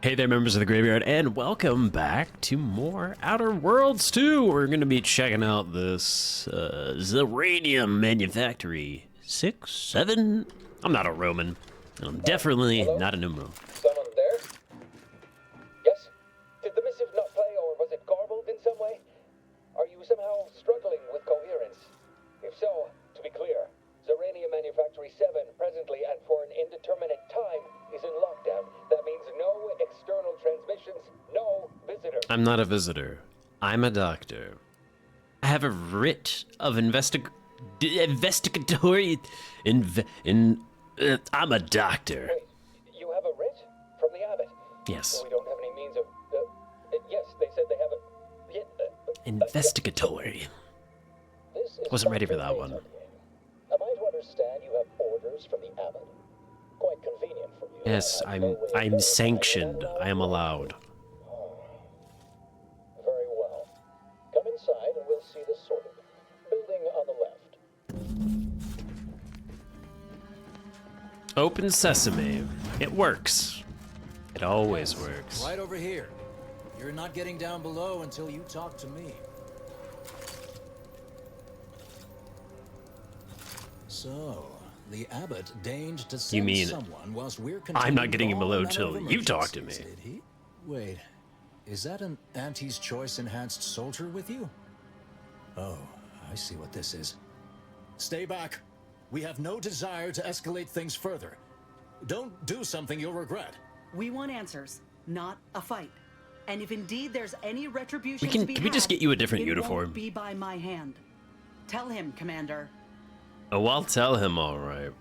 Hey there, members of the Graveyard, and welcome back to more Outer Worlds 2. We're going to be checking out this Zeranium Manufactory 6, 7. I'm not a Roman, and I'm definitely not a numeral. Someone there? Yes? Did the missive not play, or was it garbled in some way? Are you somehow struggling with coherence? If so, to be clear, Zeranium Manufactory 7 presently and for an indeterminate time is in lockdown. That means no external transmissions, no visitors. I'm not a visitor. I'm a doctor. I have a writ of investigatory. I'm a doctor. Wait, you have a writ from the abbot? Yes. Well, we don't have any means of. Yes, they said they have a. Investigatory. Wasn't ready for that one. Am I to understand you have orders from the abbot? Quite convenient for you. Yes, I'm sanctioned. I am allowed. Very well. Come inside and we'll see the sorted. Building on the left. Open sesame. It works. It always works. Right over here. You're not getting down below until you talk to me. So, the abbot deigned to send someone whilst we're I'm not getting him below till you talk to me. Did he? Wait, is that an Auntie's Choice enhanced soldier with you? Oh, I see what this is. Stay back. We have no desire to escalate things further. Don't do something you'll regret. We want answers, not a fight. And if indeed there's any retribution can we just get you a different uniform? It won't be by my hand. Tell him, Commander. Oh, I'll tell him, all right.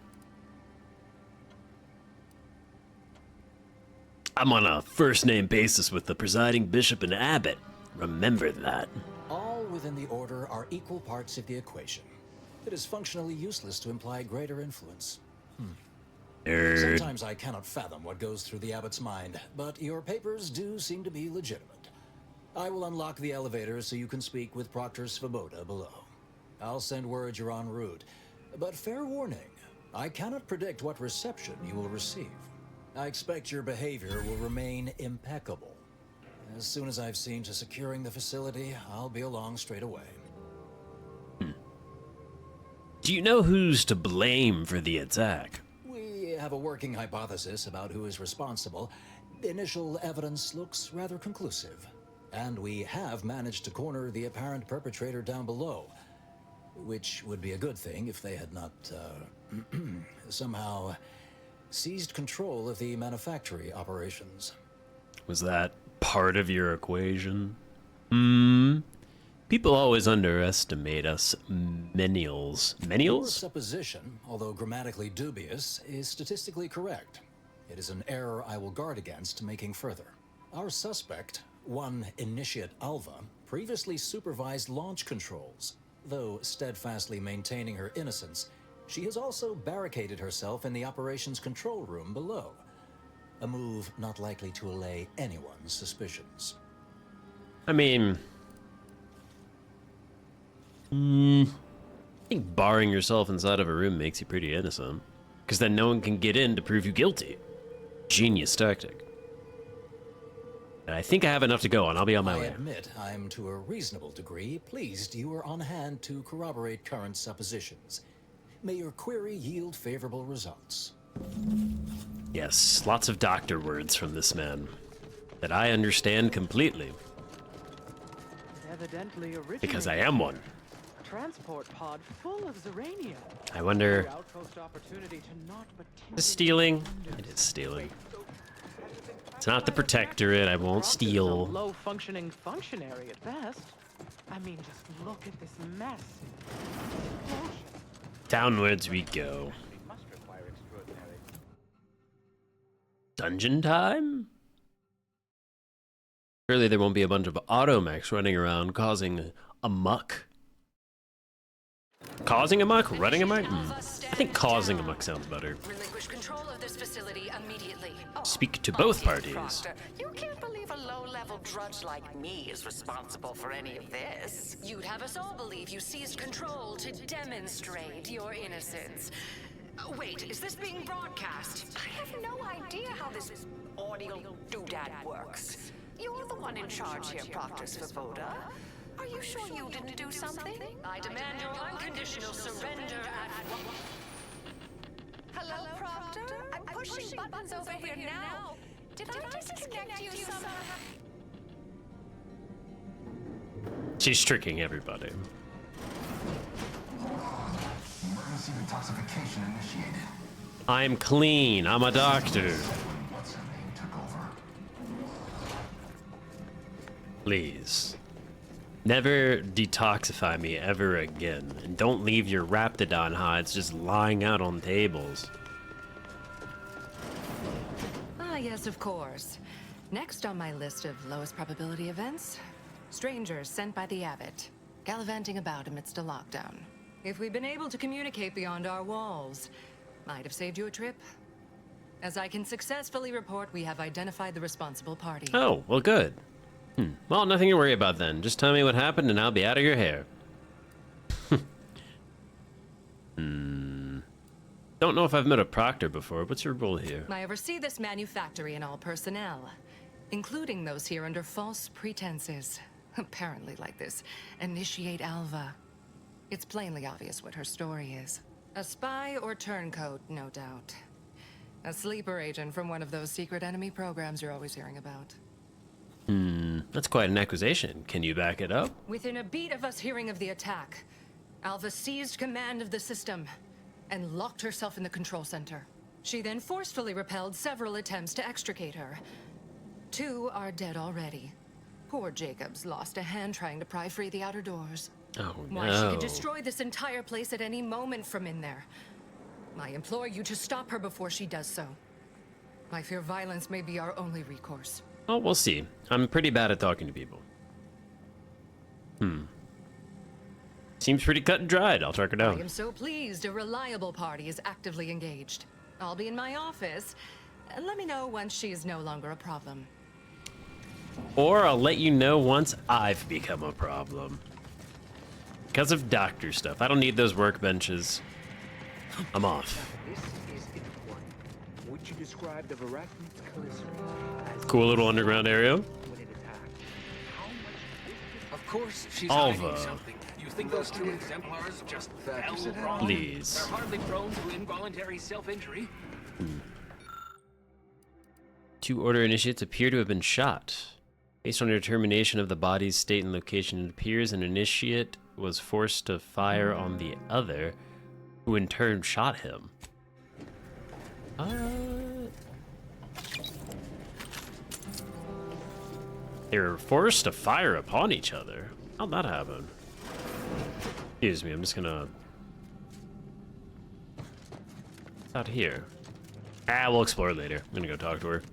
I'm on a first-name basis with the presiding bishop and abbot. Remember that. All within the order are equal parts of the equation. It is functionally useless to imply greater influence. Nerd. Sometimes I cannot fathom what goes through the abbot's mind, but your papers do seem to be legitimate. I will unlock the elevator so you can speak with Proctor Svoboda below. I'll send word you're en route. But fair warning, I cannot predict what reception you will receive. I expect your behavior will remain impeccable. As soon as I've seen to securing the facility, I'll be along straight away. Do you know who's to blame for the attack? We have a working hypothesis about who is responsible. Initial evidence looks rather conclusive. And we have managed to corner the apparent perpetrator down below. Which would be a good thing if they had not, somehow seized control of the manufactory operations. Was that part of your equation? People always underestimate us menials. Menials? Your supposition, although grammatically dubious, is statistically correct. It is an error I will guard against making further. Our suspect, one Initiate Alva, previously supervised launch controls. Though steadfastly maintaining her innocence, she has also barricaded herself in the operations control room below. A move not likely to allay anyone's suspicions. I mean, I think barring yourself inside of a room makes you pretty innocent. Because then no one can get in to prove you guilty. Genius tactic. And I think I have enough to go on. I'll be on my way. I admit I'm to a reasonable degree pleased you are on hand to corroborate current suppositions. May your query yield favorable results. Yes, lots of doctor words from this man that I understand completely. Because I am one. A transport pod full of Zeranium. I wonder. Is stealing? It is stealing. It's not the protectorate. I won't steal. Low-functioning functionary at best. I mean, just look at this mess. Downwards we go. Dungeon time? Surely there won't be a bunch of automechs running around causing a muck. Causing a muck? Running a muck? I think causing a muck sounds better. Relinquish control of this facility immediately. Speak to both parties. Proctor, you can't believe a low-level drudge like me is responsible for any of this. You'd have us all believe you seized control to demonstrate your innocence. Wait, is this being broadcast? I have no idea how this primordial doodad works. You're the one in charge here, Proctor Svoboda. Are you sure you didn't do something? I demand your unconditional surrender at Hello, Proctor? I'm pushing buttons over here now. Did I disconnect you somehow? She's tricking everybody. Emergency detoxification initiated. I'm clean. I'm a doctor. What's her name took over? Please. Never detoxify me ever again. And don't leave your Raptidon hides just lying out on tables. Ah, yes, of course. Next on my list of lowest probability events, strangers sent by the Abbot, gallivanting about amidst a lockdown. If we'd been able to communicate beyond our walls, might have saved you a trip. As I can successfully report, we have identified the responsible party. Oh, well, good. Well, nothing to worry about then. Just tell me what happened and I'll be out of your hair. Don't know if I've met a proctor before. What's your role here? I oversee this manufactory and all personnel, including those here under false pretenses. Apparently like this. Initiate Alva. It's plainly obvious what her story is. A spy or turncoat, no doubt. A sleeper agent from one of those secret enemy programs you're always hearing about. That's quite an accusation. Can you back it up? Within a beat of us hearing of the attack, Alva seized command of the system and locked herself in the control center. She then forcefully repelled several attempts to extricate her. 2 are dead already. Poor Jacobs lost a hand trying to pry free the outer doors. Oh, no. Why, she could destroy this entire place at any moment from in there. I implore you to stop her before she does so. I fear violence may be our only recourse. Oh, we'll see. I'm pretty bad at talking to people. Seems pretty cut and dried. I'll track her I down. am so pleased a reliable party is actively engaged. I'll be in my office. Let me know once she is no longer a problem. Or I'll let you know once I've become a problem. Because of doctor stuff. I don't need those workbenches. I'm off. This is important. Would you describe the Varachnids Callisto as Cool little underground area. when it attacked? How much Of course, she's Alva. hiding something. You think those 2 exemplars just fell wrong? Please. They're hardly prone to involuntary self-injury. 2 order initiates appear to have been shot. Based on determination of the body's state and location, it appears an initiate was forced to fire on the other, who in turn shot him. They were forced to fire upon each other. How'd that happen? Excuse me, I'm just gonna... Out here. We'll explore later. I'm gonna go talk to her.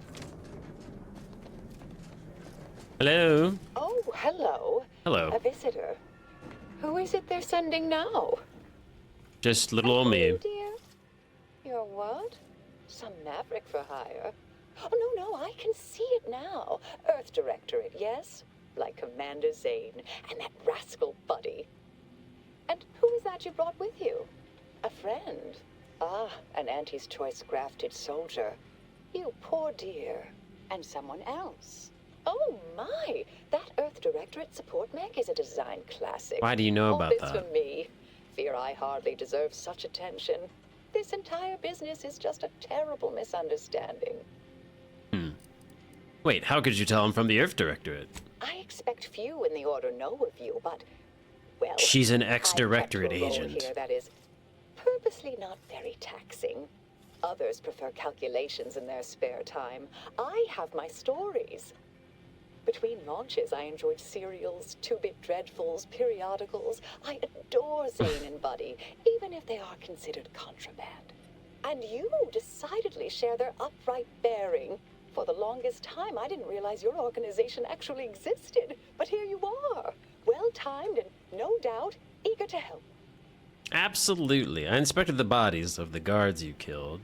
Hello? Oh, hello. Hello. A visitor. Who is it they're sending now? Just little old me. Oh, dear. You're what? Some maverick for hire. Oh, no, I can see it now. Earth Directorate, yes? Like Commander Zane and that rascal Buddy. And who is that you brought with you? A friend. Ah, an Auntie's Choice grafted soldier. You poor dear. And someone else. Oh, my. That Earth Directorate support mech is a design classic. Why do you know All about this that? for me. Fear I hardly deserve such attention. This entire business is just a terrible misunderstanding. Wait, how could you tell I'm from the Earth Directorate? I expect few in the Order know of you, but, well... She's an I've ex-Directorate kept to a role agent. Here that is purposely not very taxing. Others prefer calculations in their spare time. I have my stories. Between launches, I enjoyed serials, 2-bit dreadfuls, periodicals. I adore Zane and Buddy, even if they are considered contraband. And you decidedly share their upright bearing. For the longest time, I didn't realize your organization actually existed. But here you are, well-timed and, no doubt, eager to help. Absolutely. I inspected the bodies of the guards you killed.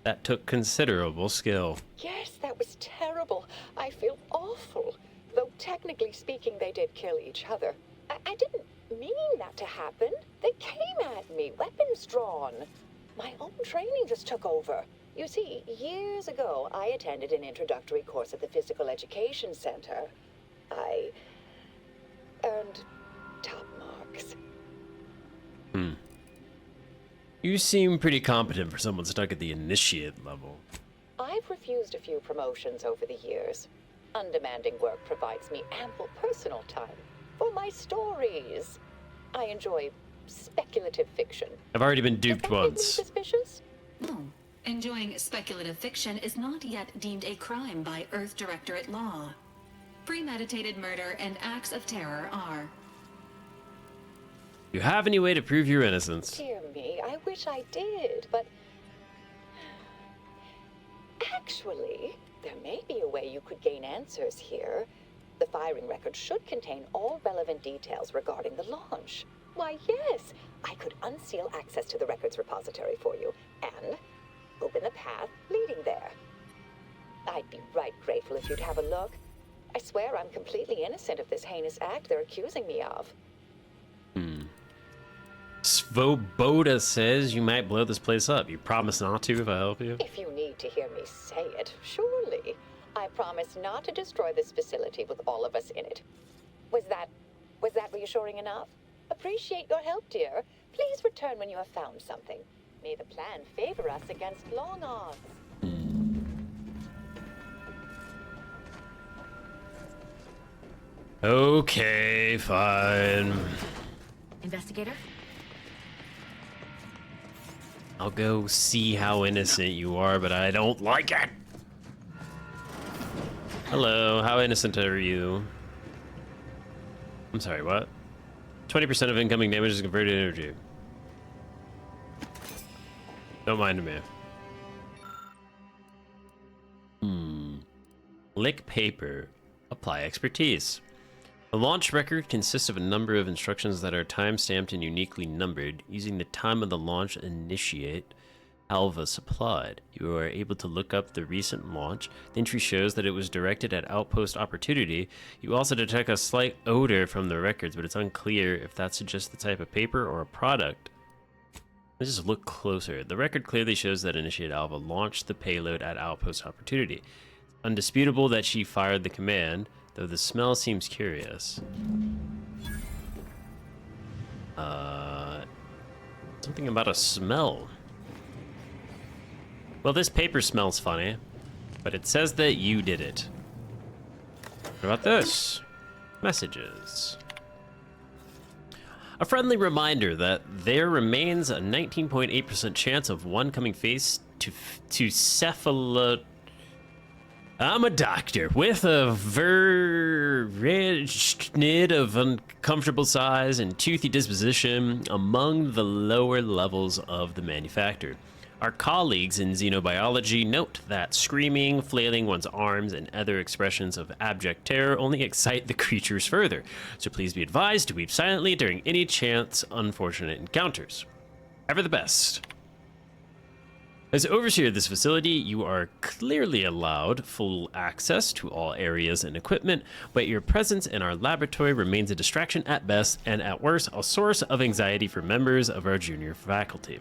That took considerable skill. Yes, that was terrible. I feel awful. Though technically speaking, they did kill each other. I didn't mean that to happen. They came at me, weapons drawn. My own training just took over. You see, years ago, I attended an introductory course at the Physical Education Center. I earned top marks. You seem pretty competent for someone stuck at the initiate level. I've refused a few promotions over the years. Undemanding work provides me ample personal time for my stories. I enjoy speculative fiction. I've already been duped Does that make me once. suspicious? No. Enjoying speculative fiction is not yet deemed a crime by Earth Directorate law. Premeditated murder and acts of terror are. You have any way to prove your innocence? Dear me, I wish I did, but... Actually, there may be a way you could gain answers here. The firing record should contain all relevant details regarding the launch. Why, yes, I could unseal access to the records repository for you, and open the path leading there. I'd be right grateful if you'd have a look. I swear I'm completely innocent of this heinous act they're accusing me of. Svoboda says you might blow this place up. You promise not to if I help you? If you need to hear me say it, surely. I promise not to destroy this facility with all of us in it. Was that reassuring enough? Appreciate your help, dear. Please return when you have found something. May the plan favor us against long odds. Okay, fine. Investigator? I'll go see how innocent you are, but I don't like it. Hello, how innocent are you? I'm sorry, what? 20% of incoming damage is converted to energy. Don't mind me. Lick paper. Apply expertise. The launch record consists of a number of instructions that are time-stamped and uniquely numbered. Using the time of the launch initiate Alva supplied, you are able to look up the recent launch. The entry shows that it was directed at Outpost Opportunity. You also detect a slight odor from the records, but it's unclear if that suggests the type of paper or a product. Let's just look closer. The record clearly shows that Initiate Alva launched the payload at Outpost Opportunity. It's undisputable that she fired the command, though the smell seems curious. Something about a smell. Well, this paper smells funny, but it says that you did it. What about this? Messages. A friendly reminder that there remains a 19.8% chance of one coming face to cephala. I'm a doctor with a virgin of uncomfortable size and toothy disposition among the lower levels of the manufacturer. Our colleagues in xenobiology note that screaming, flailing one's arms, and other expressions of abject terror only excite the creatures further, so please be advised to weep silently during any chance unfortunate encounters. Ever the best. As overseer of this facility, you are clearly allowed full access to all areas and equipment, but your presence in our laboratory remains a distraction at best, and at worst, a source of anxiety for members of our junior faculty.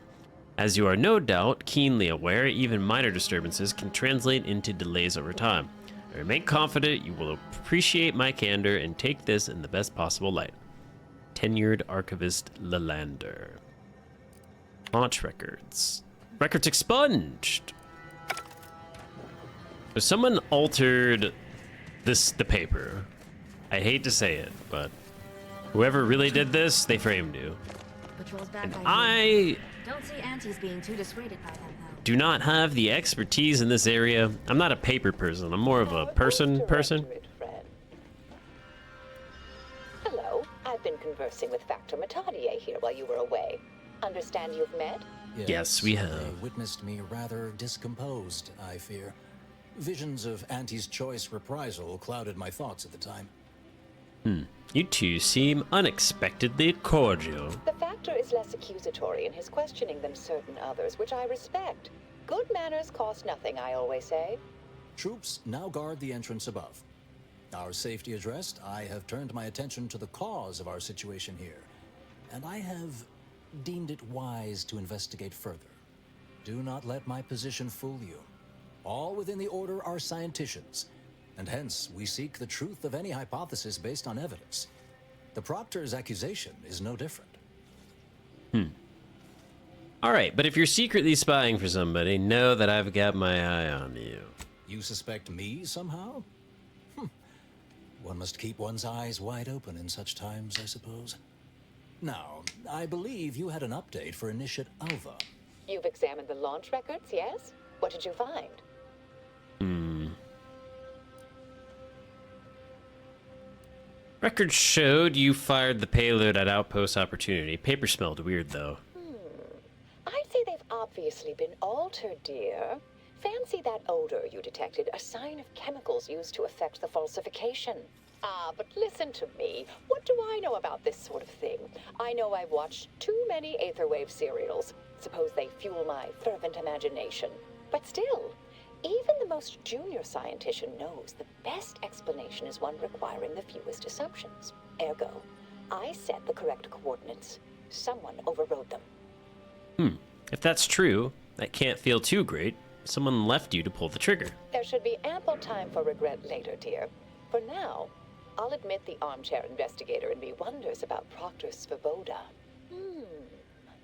As you are no doubt keenly aware, even minor disturbances can translate into delays over time. I remain confident you will appreciate my candor and take this in the best possible light. Tenured Archivist Lelander. Launch records. Records expunged. So someone altered the paper. I hate to say it, but whoever really did this, they framed you. Patrol's back And by I don't see aunties being too dissuaded by them, though. do not have the expertise in this area. I'm not a paper person. I'm more of a person. Hello, I've been conversing with Factor Matadier here while you were away. Understand you've met? Yes, we have. They witnessed me rather discomposed, I fear. Visions of Auntie's choice reprisal clouded my thoughts at the time. You two seem unexpectedly cordial. The Factor is less accusatory in his questioning than certain others, which I respect. Good manners cost nothing, I always say. Troops now guard the entrance above. Our safety addressed, I have turned my attention to the cause of our situation here, and I have deemed it wise to investigate further. Do not let my position fool you. All within the Order are scienticians, and hence we seek the truth of any hypothesis based on evidence. The Proctor's accusation is no different. Alright, but if you're secretly spying for somebody, know that I've got my eye on you. You suspect me somehow? One must keep one's eyes wide open in such times, I suppose. Now, I believe you had an update for Initiate Alva. You've examined the launch records, yes? What did you find? Records showed you fired the payload at Outpost Opportunity. Paper smelled weird, though. I'd say they've obviously been altered, dear. Fancy that odor you detected, a sign of chemicals used to affect the falsification. But listen to me. What do I know about this sort of thing? I know I've watched too many Aetherwave serials. Suppose they fuel my fervent imagination. But still, even the most junior scientician knows the best explanation is one requiring the fewest assumptions. Ergo, I set the correct coordinates. Someone overrode them. If that's true, that can't feel too great. Someone left you to pull the trigger. There should be ample time for regret later, dear. For now, I'll admit the armchair investigator in me wonders about Proctor Svoboda.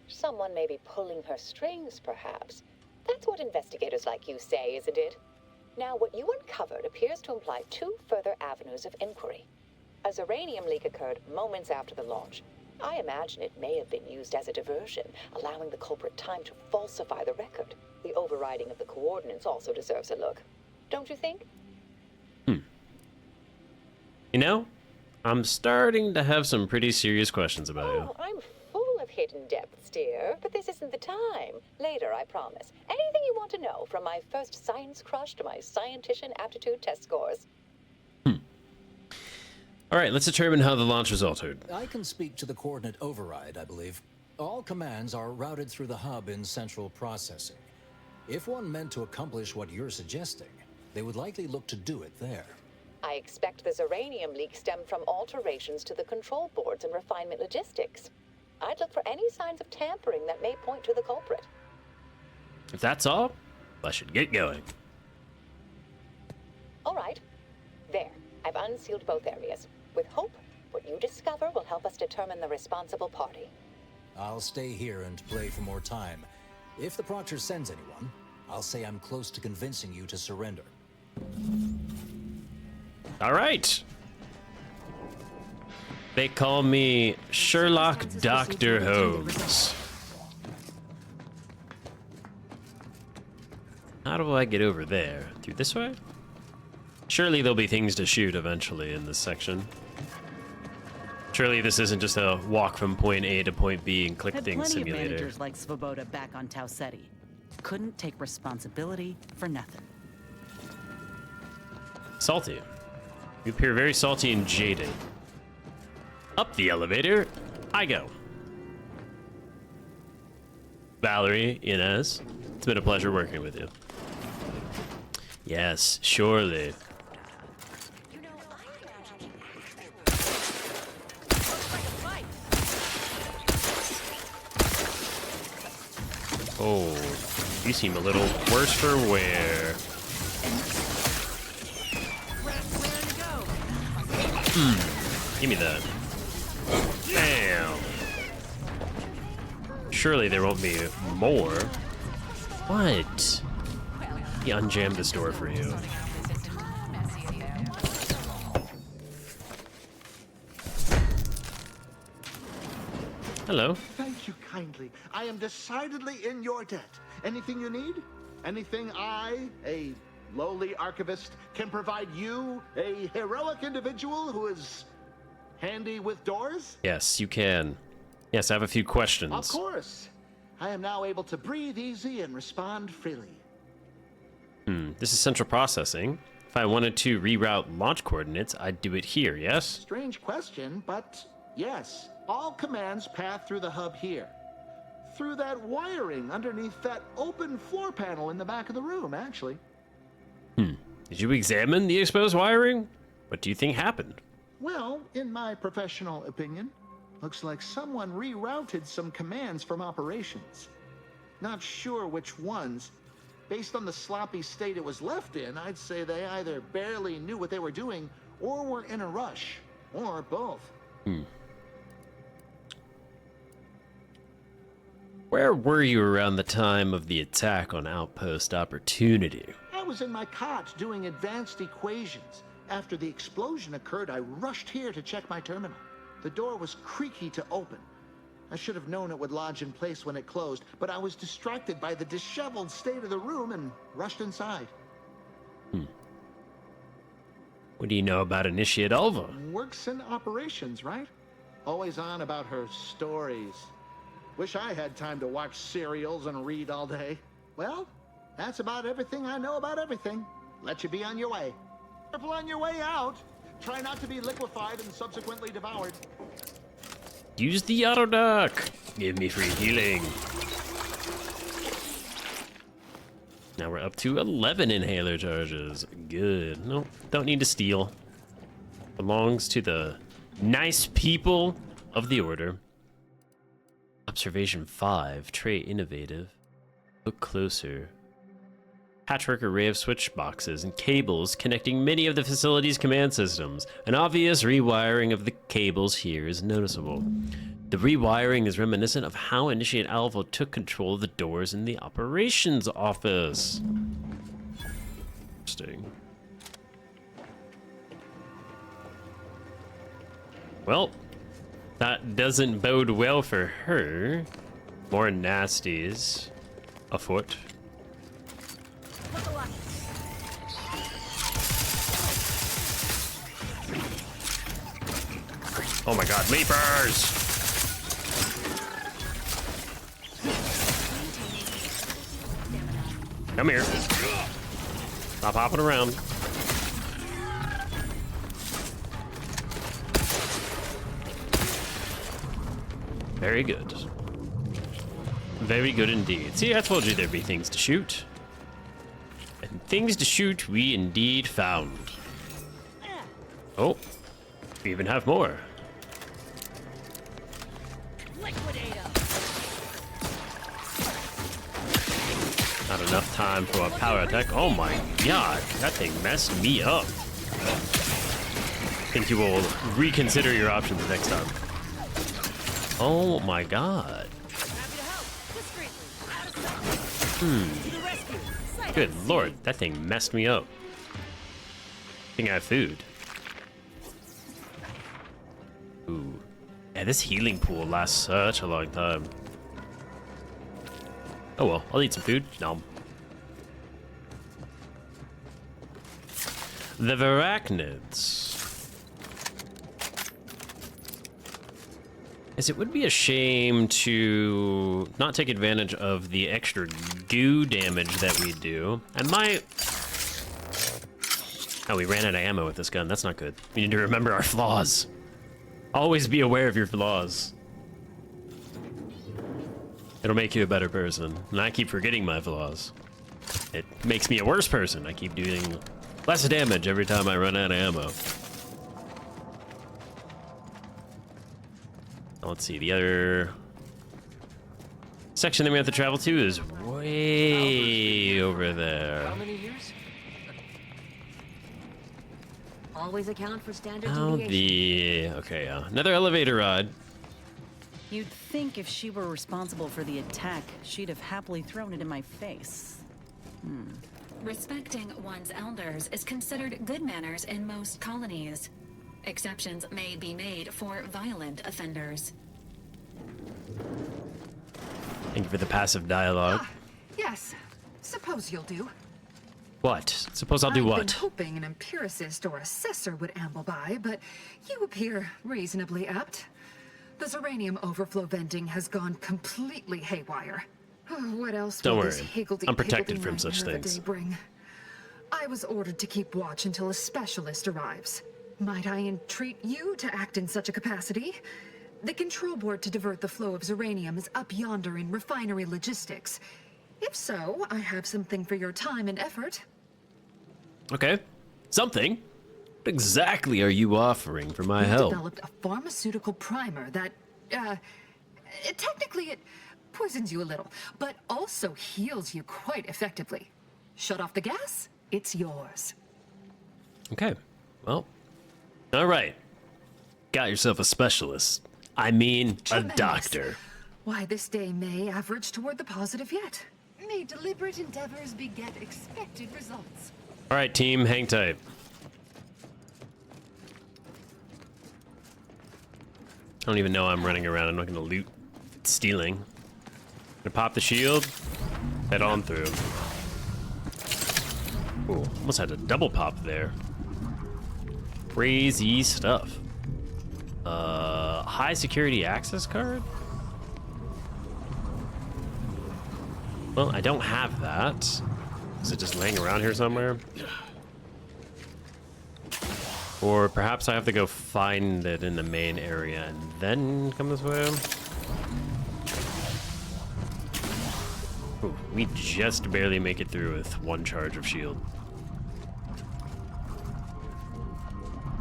Someone may be pulling her strings, perhaps. That's what investigators like you say, isn't it? Now, what you uncovered appears to imply two further avenues of inquiry. A uranium leak occurred moments after the launch. I imagine it may have been used as a diversion, allowing the culprit time to falsify the record. The overriding of the coordinates also deserves a look. Don't you think? You know, I'm starting to have some pretty serious questions about you. I'm full of hidden depths, dear, but this isn't the time. Later, I promise. Anything you want to know, from my first science crush to my scientician aptitude test scores. Alright, let's determine how the launch was altered. I can speak to the coordinate override, I believe. All commands are routed through the hub in central processing. If one meant to accomplish what you're suggesting, they would likely look to do it there. I expect the uranium leak stemmed from alterations to the control boards and refinement logistics. I'd look for any signs of tampering that may point to the culprit. If that's all, I should get going. All right. There. I've unsealed both areas. With hope, what you discover will help us determine the responsible party. I'll stay here and play for more time. If the Proctor sends anyone, I'll say I'm close to convincing you to surrender. All right. They call me Sherlock Dr. Holmes. How do I get over there? Through this way? Surely there'll be things to shoot eventually in this section. Surely this isn't just a walk from point A to point B and click things Had plenty simulator. of managers like Svoboda back on Tau Ceti. Couldn't take responsibility for nothing. Salty. You appear very salty and jaded. Up the elevator, I go. Valerie, Inez, it's been a pleasure working with you. Yes, surely. Oh, you seem a little worse for wear. Give me that. Bam. Surely there won't be more. What? He unjammed this door for you. Hello. Thank you kindly. I am decidedly in your debt. Anything you need? Anything I, a lowly archivist, can provide you, a heroic individual who is handy with doors? Yes, you can. Yes, I have a few questions. Of course. I am now able to breathe easy and respond freely. This is central processing. If I wanted to reroute launch coordinates, I'd do it here, yes? Strange question, but yes. All commands path through the hub here. Through that wiring underneath that open floor panel in the back of the room, actually. Did you examine the exposed wiring? What do you think happened? Well, in my professional opinion, looks like someone rerouted some commands from operations. Not sure which ones. Based on the sloppy state it was left in, I'd say they either barely knew what they were doing or were in a rush, or both. Where were you around the time of the attack on Outpost Opportunity? I was in my cot doing advanced equations. After the explosion occurred, I rushed here to check my terminal. The door was creaky to open. I should have known it would lodge in place when it closed, but I was distracted by the disheveled state of the room and rushed inside. What do you know about Initiate Alva? Works in operations, right? Always on about her stories. Wish I had time to watch serials and read all day. Well, that's about everything I know about everything. Let you be on your way. Careful on your way out. Try not to be liquefied and subsequently devoured. Use the auto duck. Give me free healing. Now we're up to 11 inhaler charges. Good. Nope, don't need to steal. Belongs to the nice people of the order. Observation 5. Trait innovative. Look closer. Patchwork array of switch boxes and cables connecting many of the facility's command systems. An obvious rewiring of the cables here is noticeable. The rewiring is reminiscent of how Initiate Alpha took control of the doors in the operations office. Interesting. Well, that doesn't bode well for her. More nasties afoot. Oh my god, leapers! Come here. Stop hopping around. Very good. Very good indeed. See, I told you there'd be things to shoot. And things to shoot we indeed found. Oh, we even have more. Not enough time for a power attack. Oh my god, that thing messed me up. I think you will reconsider your options next time. Oh my god. Good lord, that thing messed me up. I think I have food. Ooh. Yeah, this healing pool lasts such a long time. Oh well, I'll eat some food. Nom. The Varachnids. As it would be a shame to not take advantage of the extra goo damage that we do. I might... Oh, we ran out of ammo with this gun. That's not good. We need to remember our flaws. Always be aware of your flaws. It'll make you a better person. And I keep forgetting my flaws. It makes me a worse person. I keep doing less damage every time I run out of ammo. Let's see, the other section that we have to travel to is way over there. How many years? Always account for standard Oh, deviation. okay, another elevator ride. You'd think if she were responsible for the attack, she'd have happily thrown it in my face. Respecting one's elders is considered good manners in most colonies. Exceptions may be made for violent offenders. Thank you for the passive dialogue. Yes, suppose you'll do. What? Suppose I'll do I've what? been hoping an empiricist or assessor would amble by, but you appear reasonably apt. The Zeranium overflow venting has gone completely haywire. What else Don't will worry. this higgledy I'm protected piggledy from such nightmare of a things. day bring? I was ordered to keep watch until a specialist arrives. Might I entreat you to act in such a capacity? The control board to divert the flow of Zeranium is up yonder in refinery logistics. If so, I have something for your time and effort. Okay. Something. What exactly are you offering for my We've help? developed a pharmaceutical primer that, technically poisons you a little, but also heals you quite effectively. Shut off the gas, it's yours. Okay, well, all right. Got yourself a specialist. I mean, Tremendous. a doctor. Why, this day may average toward the positive yet. May deliberate endeavors beget expected results. All right, team, hang tight. I don't even know I'm running around. I'm not gonna loot. It's stealing. Gonna pop the shield. Head on through. Ooh, almost had a double pop there. Crazy stuff. High security access card? Well, I don't have that. Is it just laying around here somewhere? Or perhaps I have to go find it in the main area and then come this way? Ooh, we just barely make it through with one charge of shield.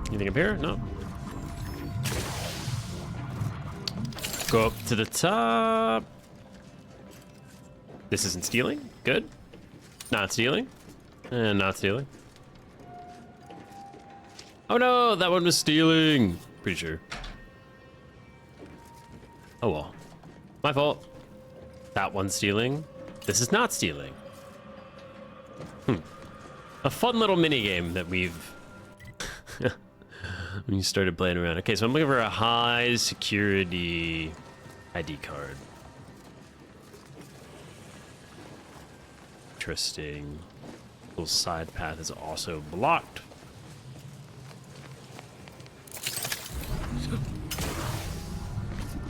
Anything up here? No. Go up to the top. This isn't stealing. Good. Not stealing. And not stealing. Oh no, that one was stealing. Pretty sure. Oh well. My fault. That one's stealing. This is not stealing. A fun little mini game that we've when you started playing around. Okay, so I'm looking for a high security ID card. Interesting. Little side path is also blocked.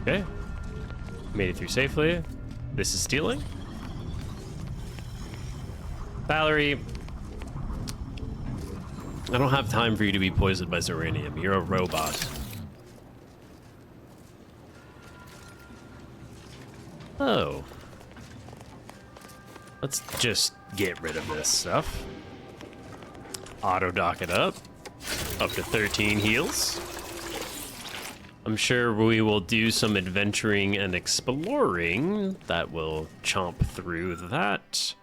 Okay. Made it through safely. This is stealing. Valerie, I don't have time for you to be poisoned by Zeranium. You're a robot. Oh. Let's just get rid of this stuff. Auto dock it up. Up to 13 heals. I'm sure we will do some adventuring and exploring that will chomp through that.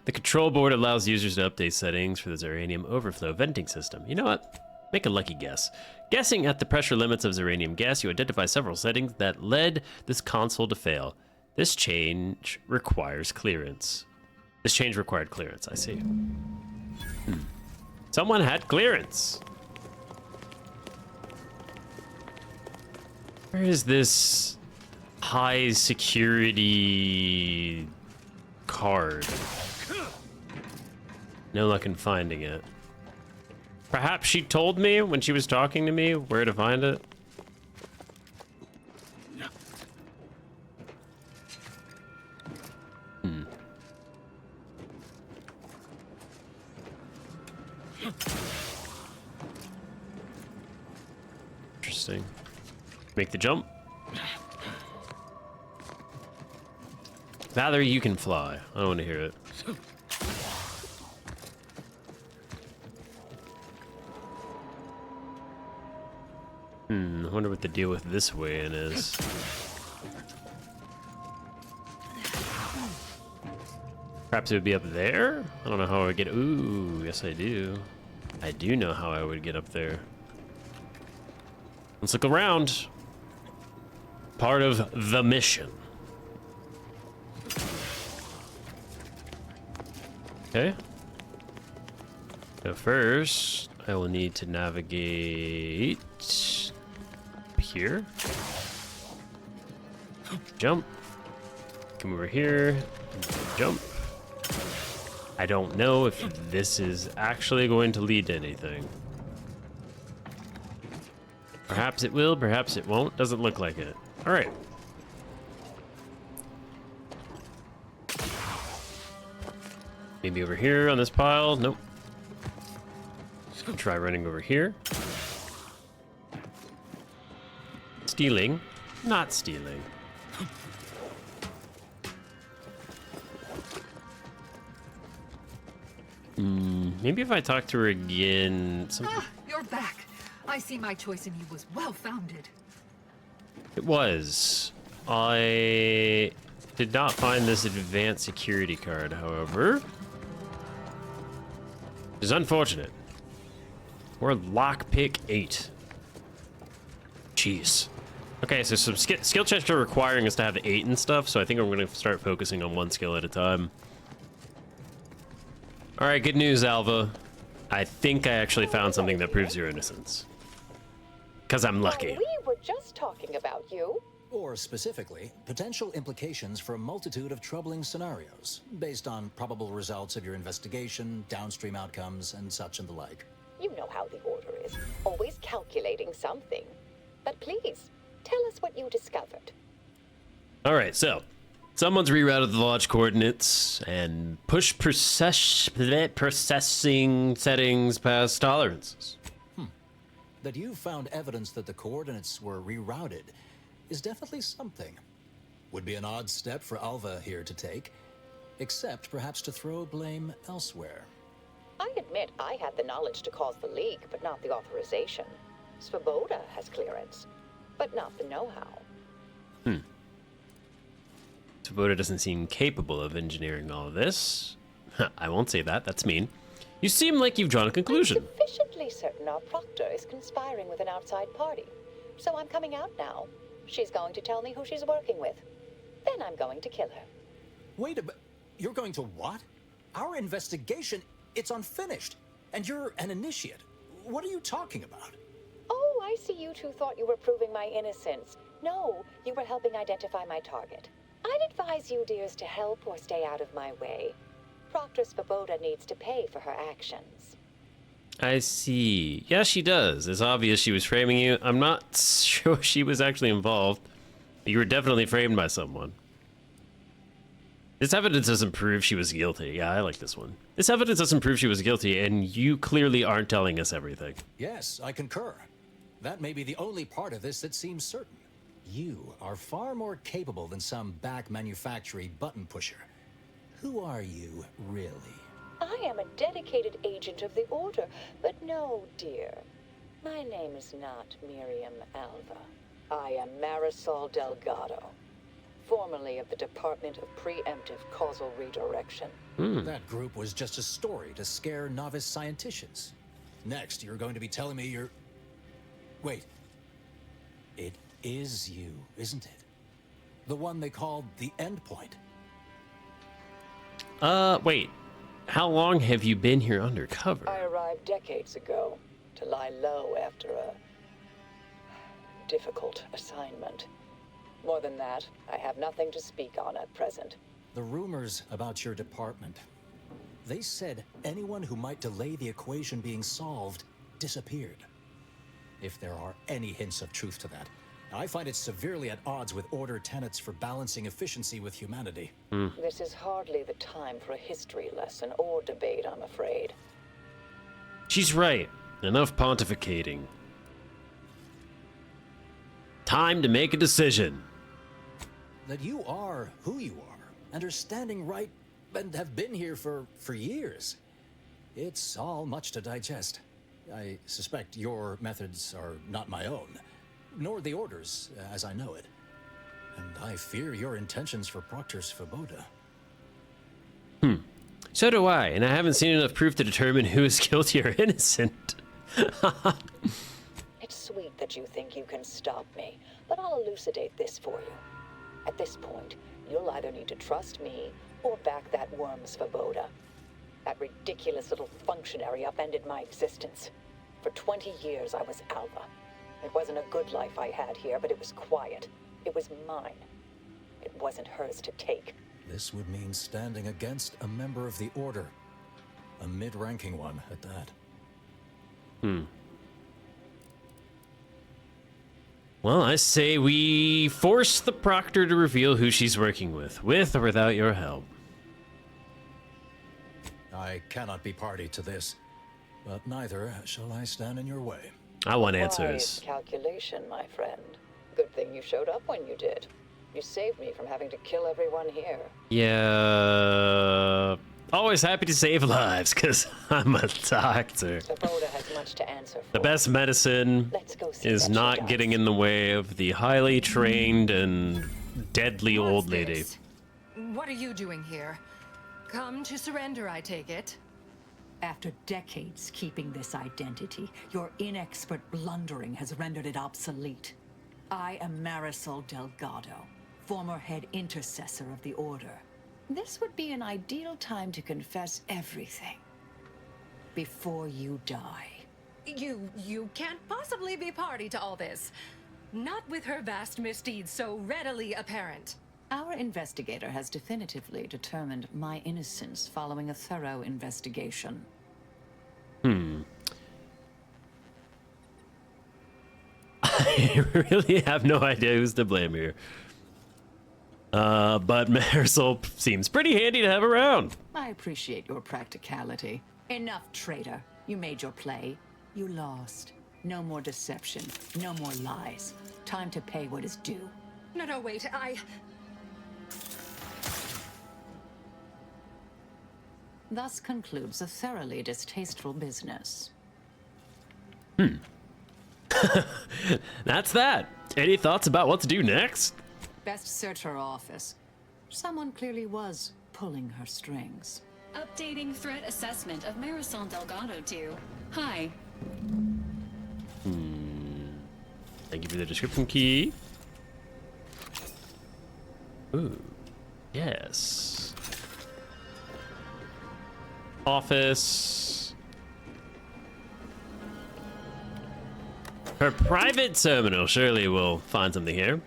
The control board allows users to update settings for the Zeranium overflow venting system. You know what? Make a lucky guess. Guessing at the pressure limits of Zeranium gas, you identify several settings that led this console to fail. This change requires clearance. This change required clearance, I see. Someone had clearance. Where is this high security card? No luck in finding it. Perhaps she told me when she was talking to me where to find it. Interesting. Make the jump. Valerie, you can fly. I don't want to hear it. I wonder what the deal with this way in is. Perhaps it would be up there? I don't know how I would get... Ooh, yes I do. I do know how I would get up there. Let's look around. Part of the mission. Okay. So first, I will need to navigate here. Jump. Come over here. Jump. I don't know if this is actually going to lead to anything. Perhaps it will, perhaps it won't. Doesn't look like it. All right. Maybe over here on this pile. Nope. Try running over here. Stealing. Not stealing. Maybe if I talk to her again... You're back. I see my choice in you was well-founded. It was. I did not find this advanced security card, however. It's unfortunate. We're lockpick 8. Jeez. Okay, so some skill checks are requiring us to have 8 and stuff, so I think I'm going to start focusing on one skill at a time. All right, good news, Alva. I think I actually found something that proves your innocence. Because I'm lucky. We were just talking about you. Or specifically, potential implications for a multitude of troubling scenarios, based on probable results of your investigation, downstream outcomes, and such and the like. You know how the Order is, always calculating something. But please, tell us what you discovered. All right, so someone's rerouted the launch coordinates and pushed processing settings past tolerances. That you found evidence that the coordinates were rerouted is definitely something. Would be an odd step for Alva here to take, except perhaps to throw blame elsewhere. I admit I had the knowledge to cause the leak, but not the authorization. Svoboda has clearance, but not the know-how. Svoboda doesn't seem capable of engineering all of this. I won't say that, that's mean. You seem like you've drawn a conclusion. I'm sufficiently certain our proctor is conspiring with an outside party. So I'm coming out now. She's going to tell me who she's working with. Then I'm going to kill her. Wait a minute. You're going to what? Our investigation, it's unfinished. And you're an initiate. What are you talking about? Oh, I see you two thought you were proving my innocence. No, you were helping identify my target. I'd advise you dears to help or stay out of my way. Proctor Svoboda needs to pay for her actions. I see. Yeah, she does. It's obvious she was framing you. I'm not sure she was actually involved. You were definitely framed by someone. This evidence doesn't prove she was guilty. Yeah, I like this one. This evidence doesn't prove she was guilty, and you clearly aren't telling us everything. Yes, I concur. That may be the only part of this that seems certain. You are far more capable than some back manufactory button pusher. Who are you, really? I am a dedicated agent of the Order, but no, dear. My name is not Miriam Alva. I am Marisol Delgado, formerly of the Department of Preemptive Causal Redirection. That group was just a story to scare novice scienticians. Next, you're going to be telling me you're... Wait. It is you, isn't it? The one they called the Endpoint. Wait. How long have you been here undercover? I arrived decades ago to lie low after a difficult assignment. More than that, I have nothing to speak on at present. The rumors about your department. They said anyone who might delay the equation being solved disappeared. If there are any hints of truth to that, I find it severely at odds with Order tenets for balancing efficiency with humanity. This is hardly the time for a history lesson or debate, I'm afraid. She's right. Enough pontificating. Time to make a decision. That you are who you are, and are standing right, and have been here for years. It's all much to digest. I suspect your methods are not my own, nor the Order's, as I know it. And I fear your intentions for Proctor Svoboda. So do I, and I haven't seen enough proof to determine who is guilty or innocent. It's sweet that you think you can stop me, but I'll elucidate this for you. At this point, you'll either need to trust me or back that worm Svoboda. That ridiculous little functionary upended my existence. For 20 years, I was Alva. It wasn't a good life I had here, but it was quiet. It was mine. It wasn't hers to take. This would mean standing against a member of the Order. A mid-ranking one, at that. Well, I say we force the Proctor to reveal who she's working with or without your help. I cannot be party to this, but neither shall I stand in your way. I want Wise answers. calculation, my friend. Good thing you showed up when you did. You saved me from having to kill everyone here. Yeah. Always happy to save lives, because I'm a doctor. Svoboda has much to answer for. The best medicine Let's go see is that she not does. getting in the way of the highly trained and deadly old lady. This? What are you doing here? Come to surrender, I take it. After decades keeping this identity, your inexpert blundering has rendered it obsolete. I am Marisol Delgado, former head intercessor of the Order. This would be an ideal time to confess everything before you die. You can't possibly be party to all this. Not with her vast misdeeds so readily apparent. Our investigator has definitively determined my innocence following a thorough investigation. I really have no idea who's to blame here. But Marisol seems pretty handy to have around. I appreciate your practicality. Enough, traitor. You made your play. You lost. No more deception. No more lies. Time to pay what is due. No, wait, Thus concludes a thoroughly distasteful business. That's that. Any thoughts about what to do next? Best search her office. Someone clearly was pulling her strings. Updating threat assessment of Marisol Delgado to hi. Thank you for the description key. Ooh, yes. Office. Her private terminal. Surely we'll find something here.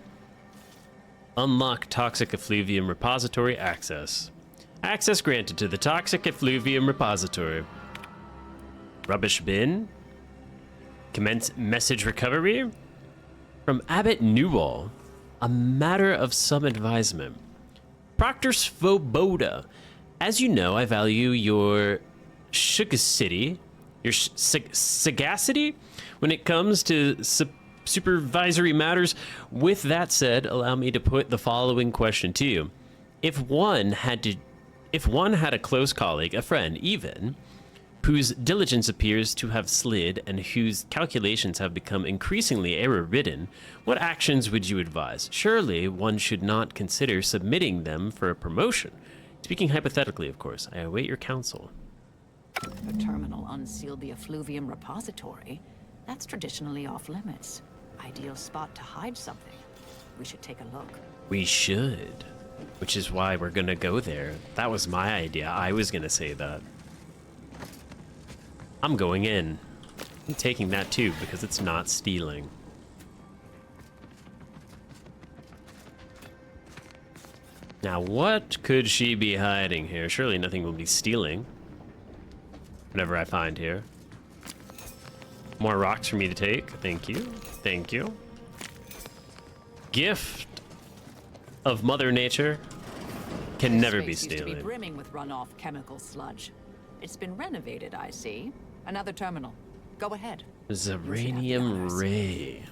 Unlock toxic effluvium repository access. Access granted to the toxic effluvium repository. Rubbish bin. Commence message recovery. From Abbot Newall. A matter of some advisement. Proctor Svoboda. As you know, I value your sagacity when it comes to supervisory matters. With that said, allow me to put the following question to you. If one had a close colleague, a friend even, whose diligence appears to have slid and whose calculations have become increasingly error-ridden, what actions would you advise? Surely one should not consider submitting them for a promotion. Speaking hypothetically, of course, I await your counsel. The terminal unsealed the effluvium repository. That's traditionally off limits. Ideal spot to hide something. We should take a look. We should. Which is why we're gonna go there. That was my idea. I was gonna say that. I'm going in. I'm taking that too because it's not stealing. Now, what could she be hiding here? Surely nothing will be stealing. Whatever I find here. More rocks for me to take. Thank you. Thank you. Gift of Mother Nature can never be stealing. Used to be brimming with runoff chemical sludge. It's been renovated, I see. Another terminal. Go ahead. Zeranium ray.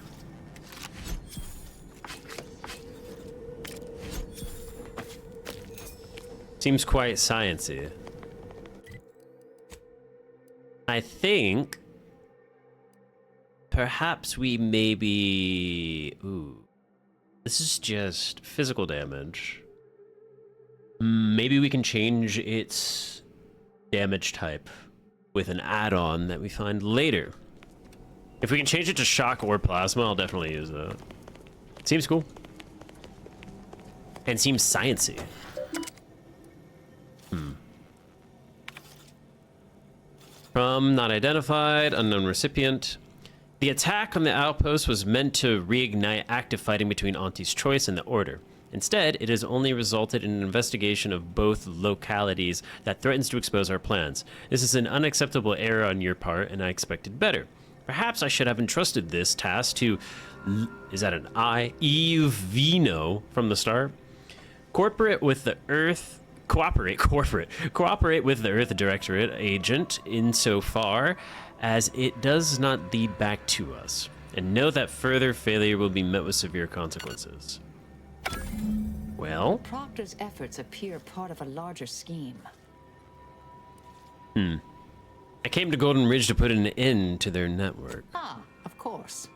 Seems quite sciencey. I think perhaps we maybe... Ooh. This is just physical damage. Maybe we can change its damage type with an add-on that we find later. If we can change it to shock or plasma, I'll definitely use that. Seems cool. And seems sciencey. From not identified, unknown recipient. The attack on the outpost was meant to reignite active fighting between Auntie's Choice and the Order. Instead, it has only resulted in an investigation of both localities that threatens to expose our plans. This is an unacceptable error on your part, and I expected better. Perhaps I should have entrusted this task to... Is that an I? Euvino from the start? Cooperate with the Earth Directorate agent insofar as it does not lead back to us, and know that further failure will be met with severe consequences. Well? Proctor's efforts appear part of a larger scheme. I came to Golden Ridge to put an end to their network. Ah, of course.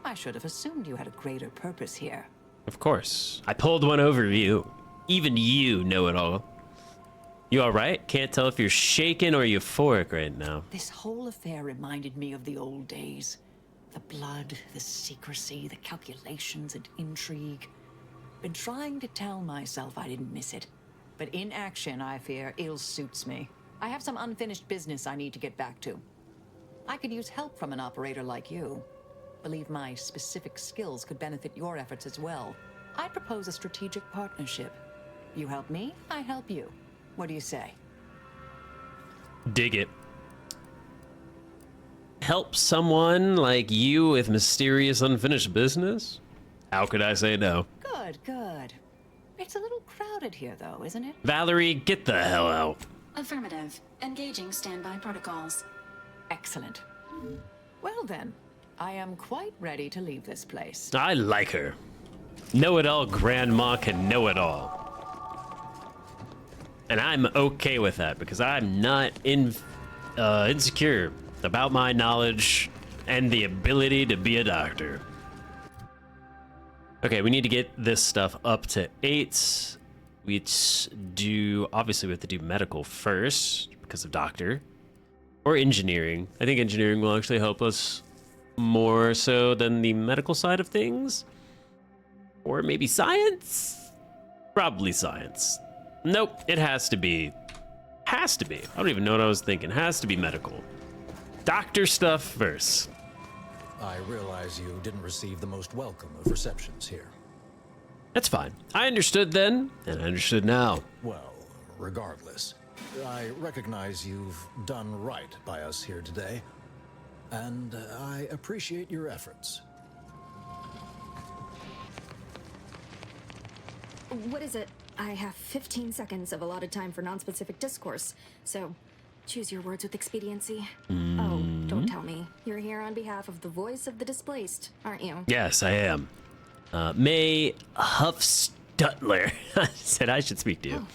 I should have assumed you had a greater purpose here. Of course. I pulled one over you. Even you know it all. You alright? Can't tell if you're shaken or euphoric right now. This whole affair reminded me of the old days. The blood, the secrecy, the calculations and intrigue. Been trying to tell myself I didn't miss it. But in action, I fear, ill suits me. I have some unfinished business I need to get back to. I could use help from an operator like you. Believe my specific skills could benefit your efforts as well. I propose a strategic partnership. You help me, I help you. What do you say? Dig it. Help someone like you with mysterious unfinished business? How could I say no? Good, good. It's a little crowded here, though, isn't it? Valerie, get the hell out. Affirmative. Engaging standby protocols. Excellent. Well then, I am quite ready to leave this place. I like her. Know-it-all grandma can know it all. And I'm okay with that because I'm not insecure about my knowledge and the ability to be a doctor. Okay, we need to get this stuff up to 8. Obviously we have to do medical first because of doctor. Or engineering. I think engineering will actually help us more so than the medical side of things. Or maybe science? Probably science. Nope, it has to be. Has to be. I don't even know what I was thinking. Has to be medical. Doctor stuff first. I realize you didn't receive the most welcome of receptions here. That's fine. I understood then, and I understood now. Well, regardless, I recognize you've done right by us here today, and I appreciate your efforts. What is it? I have 15 seconds of allotted time for non-specific discourse, so choose your words with expediency. Oh, don't tell me. You're here on behalf of the voice of the displaced, aren't you? Yes, I am. May Huffstutler said I should speak to you. Oh,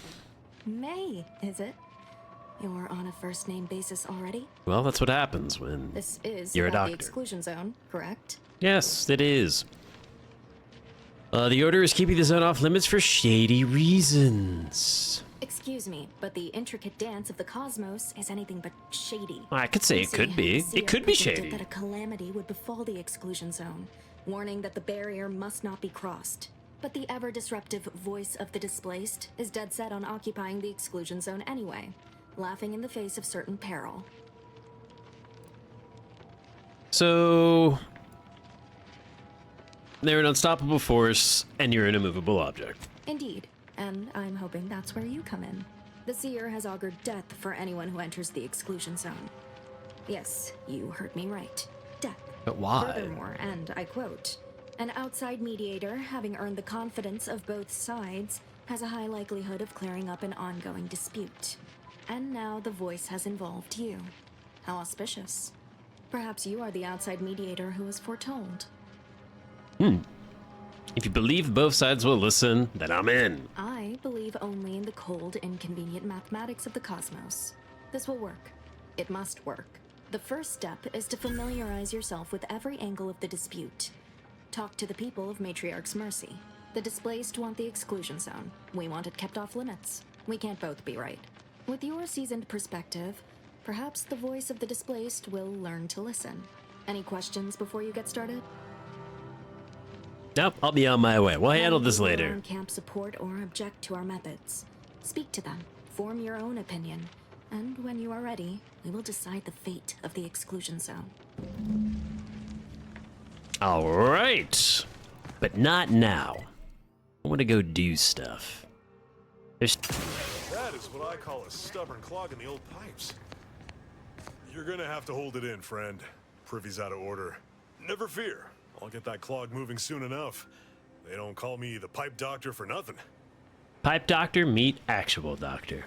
May, is it? You're on a first-name basis already? Well, that's what happens when This is you're a about doctor. the exclusion zone, correct? Yes, it is. The order is keeping the zone off limits for shady reasons. Excuse me, but the intricate dance of the cosmos is anything but shady. I could say it could be. It could be shady. That a calamity would befall the exclusion zone, warning that the barrier must not be crossed. But the ever-disruptive voice of the displaced is dead set on occupying the exclusion zone anyway, laughing in the face of certain peril. So they're an unstoppable force, and you're an immovable object. Indeed, and I'm hoping that's where you come in. The Seer has augured death for anyone who enters the exclusion zone. Yes, you heard me right. Death. But why? Furthermore, and I quote, an outside mediator, having earned the confidence of both sides, has a high likelihood of clearing up an ongoing dispute. And now the voice has involved you. How auspicious. Perhaps you are the outside mediator who was foretold. If you believe both sides will listen, then I'm in. I believe only in the cold, inconvenient mathematics of the cosmos. This will work. It must work. The first step is to familiarize yourself with every angle of the dispute. Talk to the people of Matriarch's Mercy. The displaced want the exclusion zone. We want it kept off limits. We can't both be right. With your seasoned perspective, perhaps the voice of the displaced will learn to listen. Any questions before you get started? Nope, I'll be on my way. We'll handle this later. None can't support or object to our methods. Speak to them, form your own opinion, and when you are ready, we will decide the fate of the exclusion zone. All right, but not now. I want to go do stuff. There's... That is what I call a stubborn clog in the old pipes. You're gonna have to hold it in, friend. Privy's out of order. Never fear. I'll get that clog moving soon enough. They don't call me the pipe doctor for nothing. Pipe doctor meet actual doctor.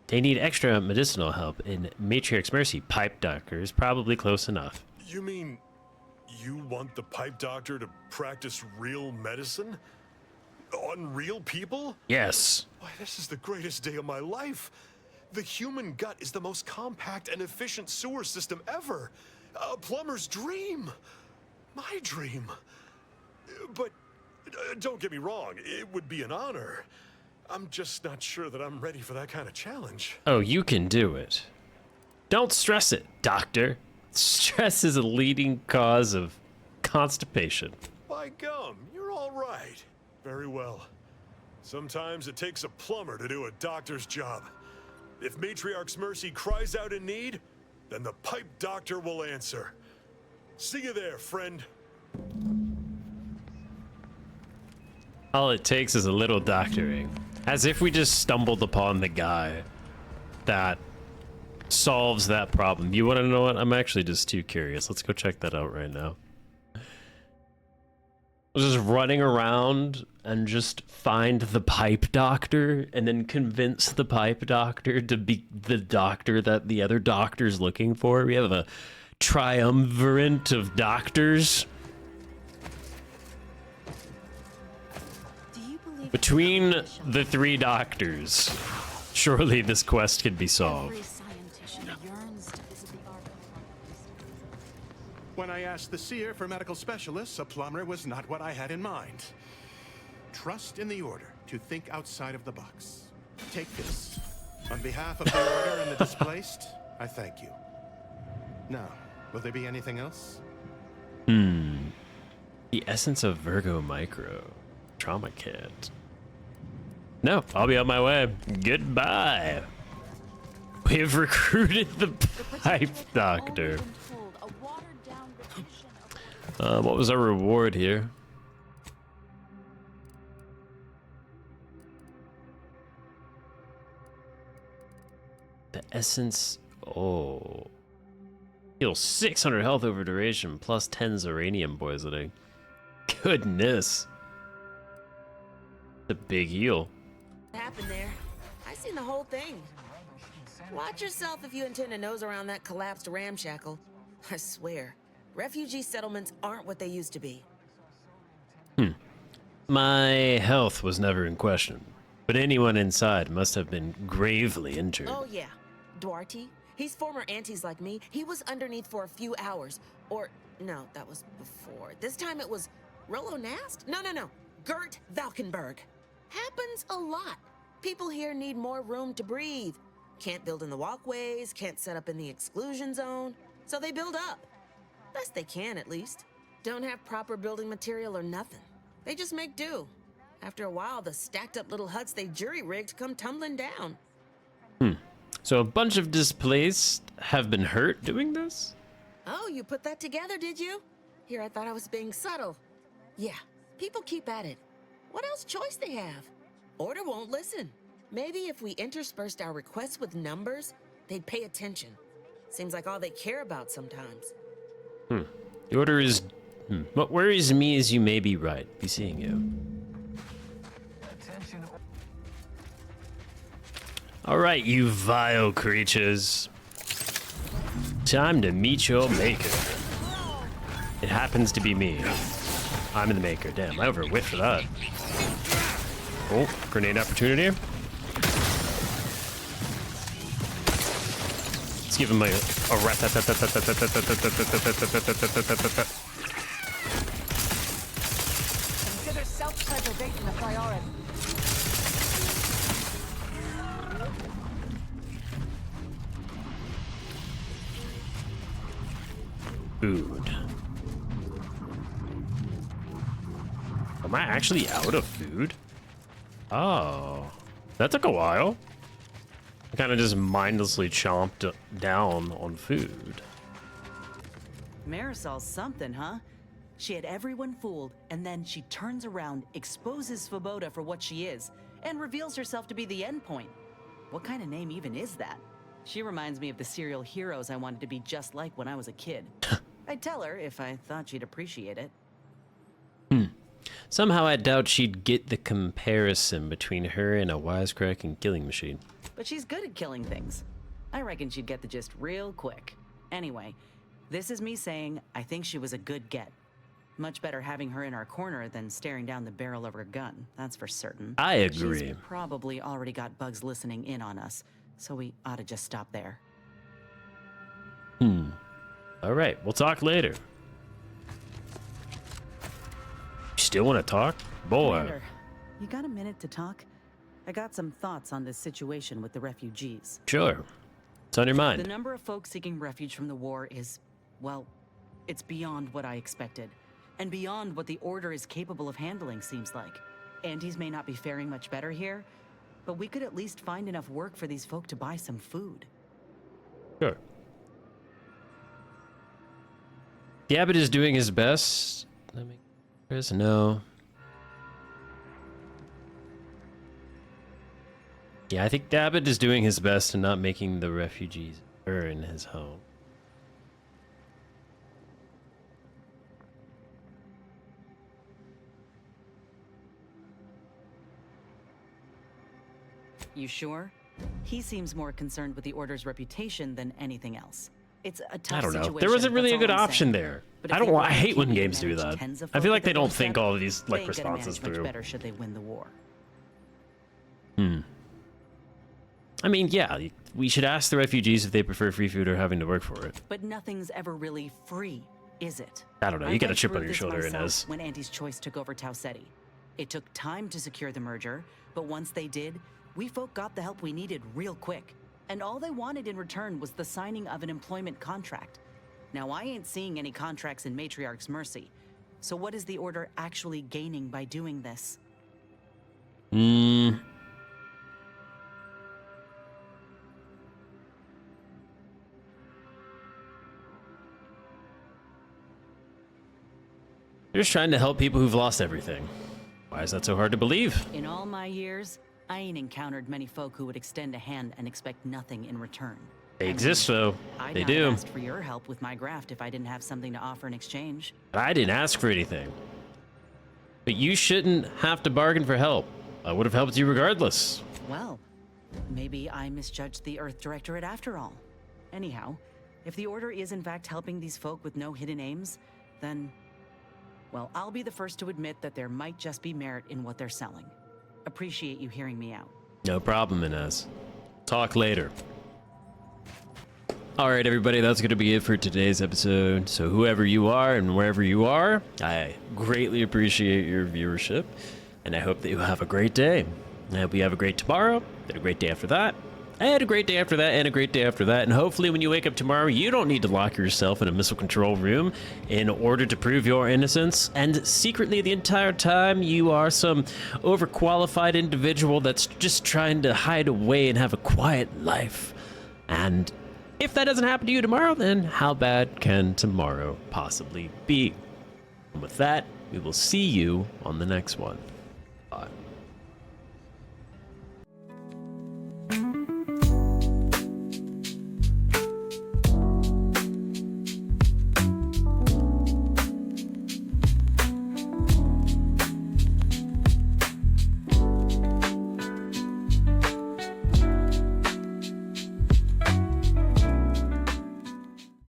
They need extra medicinal help in Matriarch's Mercy. Pipe doctor is probably close enough. You mean you want the pipe doctor to practice real medicine? On real people? Yes. Why, this is the greatest day of my life. The human gut is the most compact and efficient sewer system ever. A plumber's dream. My dream. But don't get me wrong, it would be an honor. I'm just not sure that I'm ready for that kind of challenge. Oh, you can do it. Don't stress it, Doctor. Stress is a leading cause of constipation. By gum, you're all right. Very well. Sometimes it takes a plumber to do a doctor's job. If Matriarch's Mercy cries out in need, then the pipe doctor will answer. See you there, friend. All it takes is a little doctoring. As if we just stumbled upon the guy that solves that problem. You want to know what? I'm actually just too curious. Let's go check that out right now. Just running around and just find the pipe doctor and then convince the pipe doctor to be the doctor that the other doctor's looking for. We have a triumvirate of doctors. Between the three doctors, surely this quest could be solved. When I asked the seer for medical specialists, a plumber was not what I had in mind. Trust in the order to think outside of the box. Take this. On behalf of the order and the displaced, I thank you. Now, will there be anything else? The essence of Virgo Micro. Trauma kit. No, I'll be on my way. Goodbye. We have recruited the pipe doctor. What was our reward here? The essence. Oh. Heal 600 health over duration plus 10 uranium poisoning. Goodness. The big heal. What happened there? I seen the whole thing. Watch yourself if you intend to nose around that collapsed ramshackle. I swear, refugee settlements aren't what they used to be. My health was never in question, but anyone inside must have been gravely injured. Oh yeah, Duarte. He's former aunties like me. He was underneath for a few hours. Or, no, that was before. This time it was Rollo Nast? No. Gert Valkenburg. Happens a lot. People here need more room to breathe. Can't build in the walkways, can't set up in the exclusion zone. So they build up. Best they can, at least. Don't have proper building material or nothing. They just make do. After a while, the stacked up little huts they jury-rigged come tumbling down. So a bunch of displaced have been hurt doing this? Oh, you put that together, did you? Here, I thought I was being subtle. Yeah, people keep at it. What else choice they have? Order won't listen. Maybe if we interspersed our requests with numbers, they'd pay attention. Seems like all they care about sometimes. The order is... What worries me is you may be right. Be seeing you. Alright, you vile creatures. Time to meet your maker. It happens to be me. I'm the maker. Damn, I over-whiffed for that. Oh, grenade opportunity. Let's give him a Consider self-preservation a priority. Food. Am I actually out of food? Oh, that took a while. I kind of just mindlessly chomped down on food. Marisol's something, huh? She had everyone fooled, and then she turns around, exposes Svoboda for what she is, and reveals herself to be the endpoint. What kind of name even is that? She reminds me of the serial heroes I wanted to be just like when I was a kid. I'd tell her if I thought she'd appreciate it. Somehow I doubt she'd get the comparison between her and a wisecracking killing machine. But she's good at killing things. I reckon she'd get the gist real quick. Anyway, this is me saying I think she was a good get. Much better having her in our corner than staring down the barrel of her gun, that's for certain. I agree. She's probably already got bugs listening in on us, so we ought to just stop there. All right, we'll talk later. still want to talk? Boy. Commander, you got a minute to talk? I got some thoughts on this situation with the refugees. Sure. What's on your mind? The number of folks seeking refuge from the war is, well, it's beyond what I expected. And beyond what the Order is capable of handling, seems like. Andes may not be faring much better here, but we could at least find enough work for these folk to buy some food. Sure. The Abbot is doing his best. Let me... Chris, no. Yeah, I think the Abbot is doing his best in not making the refugees earn his home. You sure? He seems more concerned with the Order's reputation than anything else. It's a tough I don't know. situation, There wasn't really a that's good all I'm option saying. there. But I if don't the want. I Order hate when can't games do manage that. tens of I folk feel like at they their don't doorstep, think all of these they like ain't gonna responses manage much through. better should they win the war. I mean, yeah, we should ask the refugees if they prefer free food or having to work for it. But nothing's ever really free, is it? I don't know. You I got a went chip through on your this shoulder, myself Inez. when Andy's Choice took over Tau Ceti. It took time to secure the merger, but once they did, we folk got the help we needed real quick. And all they wanted in return was the signing of an employment contract. Now, I ain't seeing any contracts in Matriarch's mercy. So what is the Order actually gaining by doing this? They're just trying to help people who've lost everything. Why is that so hard to believe? In all my years, I ain't encountered many folk who would extend a hand and expect nothing in return. They exist, though. I'd They not do. have asked for your help with my graft if I didn't have something to offer in exchange. But I didn't ask for anything. But you shouldn't have to bargain for help. I would have helped you regardless. Well, maybe I misjudged the Earth Directorate after all. Anyhow, if the Order is in fact helping these folk with no hidden aims, then... well, I'll be the first to admit that there might just be merit in what they're selling. Appreciate you hearing me out. No problem, Inez. Talk later. Alright, everybody, that's going to be it for today's episode. So whoever you are and wherever you are, I greatly appreciate your viewership. And I hope that you have a great day. I hope you have a great tomorrow, and a great day after that, and a great day after that, and a great day after that. And hopefully when you wake up tomorrow, you don't need to lock yourself in a missile control room in order to prove your innocence. And secretly the entire time, you are some overqualified individual that's just trying to hide away and have a quiet life. And if that doesn't happen to you tomorrow, then how bad can tomorrow possibly be? And with that, we will see you on the next one. Bye.